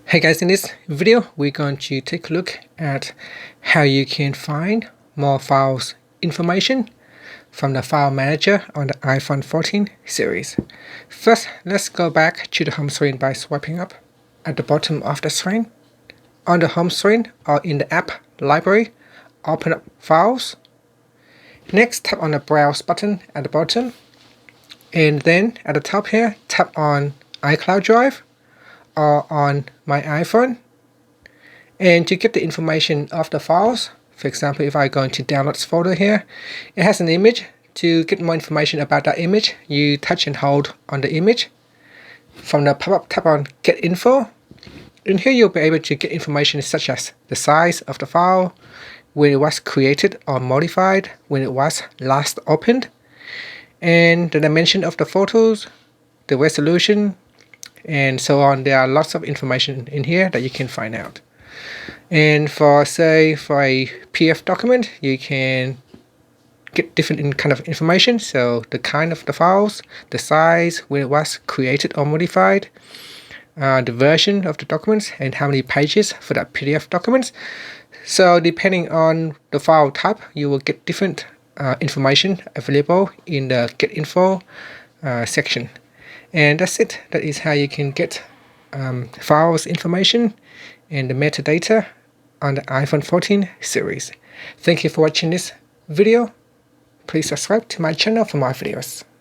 Hey guys, in this video we're going to take a look at how you can find more files information from the file manager on the iPhone 14 series. First, let's go back to the home screen by swiping up at the bottom of the screen. On the home screen or in the app library, open up Files. Next, tap on the Browse button at the bottom, and then at the top here, tap on iCloud Drive or on my iPhone. And to get the information of the files, for example, if I go into Downloads folder here, it has an image. To get more information about that image, you touch and hold on the image. From the pop-up, tap on Get Info. In here, you'll be able to get information such as the size of the file, when it was created or modified, when it was last opened, and the dimension of the photos, the resolution, and so on. There are lots of information in here that you can find out. And for a PDF document, you can get different kind of information. So the kind of the files, the size, when it was created or modified, the version of the documents, and how many pages for that PDF documents. So depending on the file type, you will get different information available in the Get Info section. And that's it. That is how you can get files information and the metadata on the iPhone 14 series. Thank you for watching this video. Please subscribe to my channel for more videos.